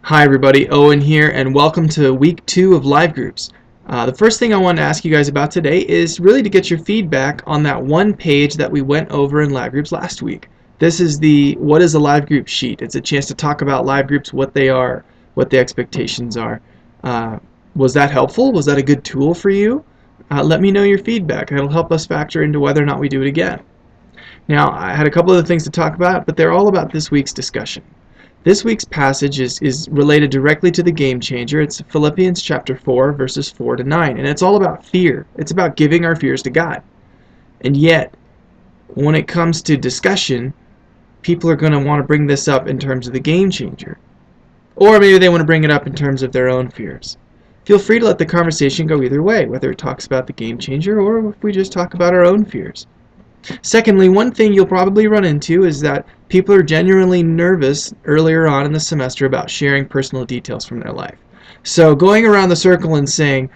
Hi everybody, Owen here, and welcome to week 2 of live groups. The first thing I want to ask you guys about today is really to get your feedback on that one page that we went over in live groups last week. This is the what is a live group sheet. It's a chance to talk about live groups, what they are, what the expectations are. Was that helpful? Was that a good tool for you? Let me know your feedback. It'll help us factor into whether or not we do it again. Now, I had a couple other things to talk about, but they're all about this week's discussion. This week's passage is related directly to the game changer. It's Philippians chapter 4, verses 4 to 9, and it's all about fear. It's about giving our fears to God. And yet, when it comes to discussion, people are going to want to bring this up in terms of the game changer. Or maybe they want to bring it up in terms of their own fears. Feel free to let the conversation go either way, whether it talks about the game changer or if we just talk about our own fears. Secondly, one thing you'll probably run into is that people are genuinely nervous earlier on in the semester about sharing personal details from their life. So going around the circle and saying,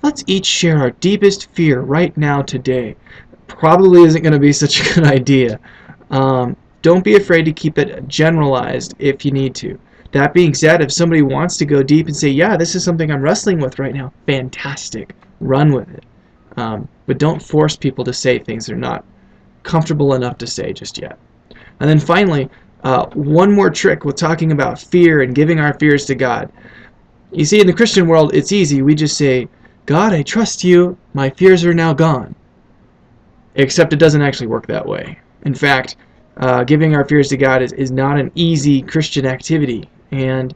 let's each share our deepest fear right now today, probably isn't going to be such a good idea. Don't be afraid to keep it generalized if you need to. That being said, if somebody wants to go deep and say, yeah, this is something I'm wrestling with right now, fantastic. Run with it. But don't force people to say things they're not comfortable enough to say just yet. And then finally, one more trick with talking about fear and giving our fears to God. You see, in the Christian world, it's easy. We just say, God, I trust you. My fears are now gone. Except it doesn't actually work that way. In fact, giving our fears to God is not an easy Christian activity. And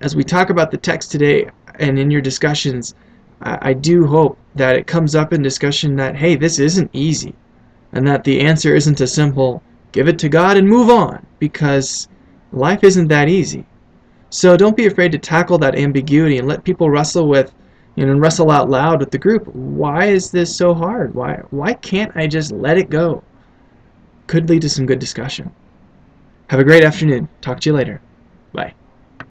as we talk about the text today and in your discussions, I do hope that it comes up in discussion that, hey, this isn't easy, and that the answer isn't a simple, give it to God and move on, because life isn't that easy. So don't be afraid to tackle that ambiguity and let people wrestle with, and wrestle out loud with the group. Why is this so hard? Why can't I just let it go? Could lead to some good discussion. Have a great afternoon. Talk to you later. Bye.